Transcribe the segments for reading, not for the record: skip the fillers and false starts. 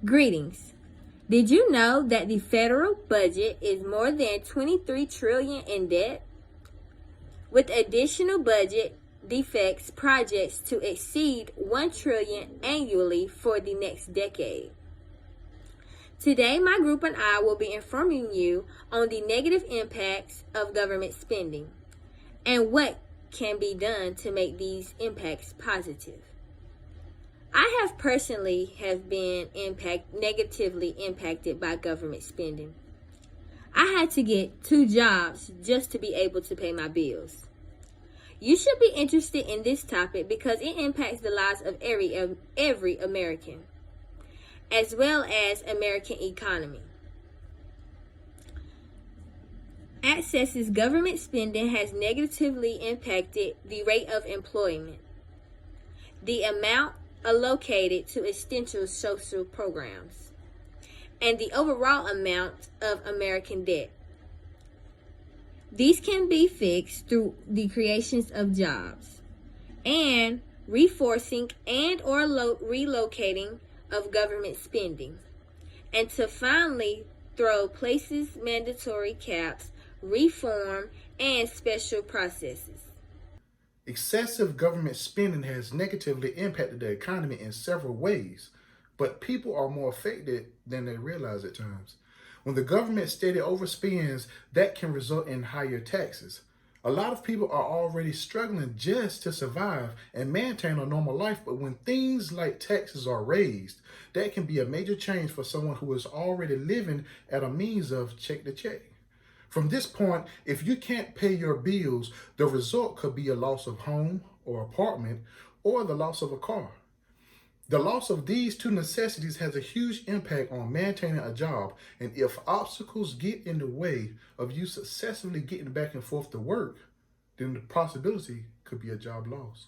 Greetings. Did you know that the federal budget is more than 23 trillion in debt? With additional budget defects projects to exceed 1 trillion annually for the next decade. Today, my group and I will be informing you on the negative impacts of government spending and what can be done to make these impacts positive. I have personally been negatively impacted by government spending. I had to get 2 jobs just to be able to pay my bills. You should be interested in this topic because it impacts the lives of every American, as well as American economy. Excessive government spending has negatively impacted the rate of employment, the amount allocated to essential social programs, and the overall amount of American debt. These can be fixed through the creations of jobs and reinforcing and or relocating of government spending, and to finally throw places mandatory caps, reform, and special processes. Excessive government spending has negatively impacted the economy in several ways, but people are more affected than they realize at times. When the government steady overspends, that can result in higher taxes. A lot of people are already struggling just to survive and maintain a normal life, but when things like taxes are raised, that can be a major change for someone who is already living at a means of check to check. From this point, if you can't pay your bills, the result could be a loss of home or apartment or the loss of a car. The loss of these two necessities has a huge impact on maintaining a job, and if obstacles get in the way of you successfully getting back and forth to work, then the possibility could be a job loss.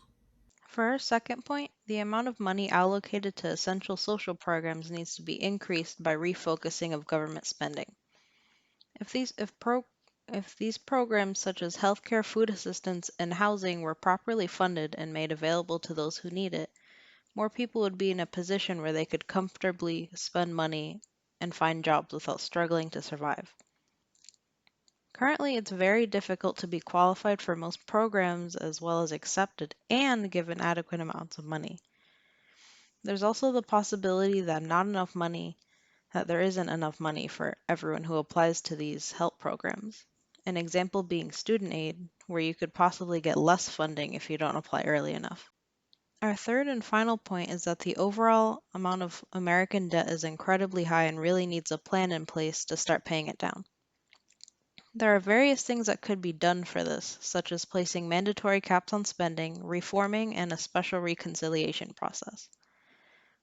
For our second point, the amount of money allocated to essential social programs needs to be increased by refocusing of government spending. If these if pro if these programs such as healthcare, food assistance, and housing were properly funded and made available to those who need it, more people would be in a position where they could comfortably spend money and find jobs without struggling to survive. Currently, it's very difficult to be qualified for most programs as well as accepted and given adequate amounts of money. There's also the possibility that there isn't enough money for everyone who applies to these help programs. An example being student aid, where you could possibly get less funding if you don't apply early enough. Our third and final point is that the overall amount of American debt is incredibly high and really needs a plan in place to start paying it down. There are various things that could be done for this, such as placing mandatory caps on spending, reforming, and a special reconciliation process.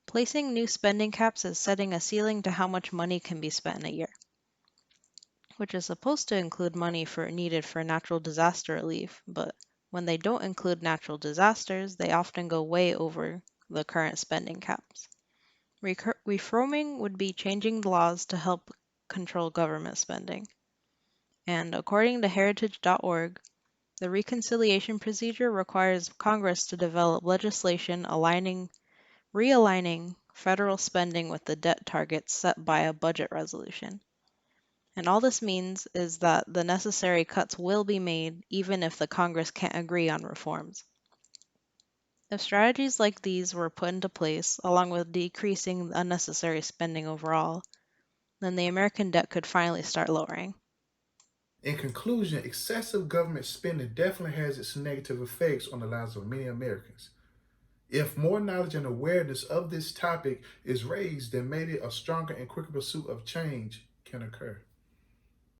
Placing new spending caps is setting a ceiling to how much money can be spent in a year, which is supposed to include money needed for natural disaster relief, but when they don't include natural disasters, they often go way over the current spending caps. Reforming would be changing the laws to help control government spending. And according to heritage.org, the reconciliation procedure requires Congress to develop legislation realigning federal spending with the debt targets set by a budget resolution. And all this means is that the necessary cuts will be made even if the Congress can't agree on reforms. If strategies like these were put into place, along with decreasing unnecessary spending overall, then the American debt could finally start lowering. In conclusion, excessive government spending definitely has its negative effects on the lives of many Americans. If more knowledge and awareness of this topic is raised, then maybe a stronger and quicker pursuit of change can occur.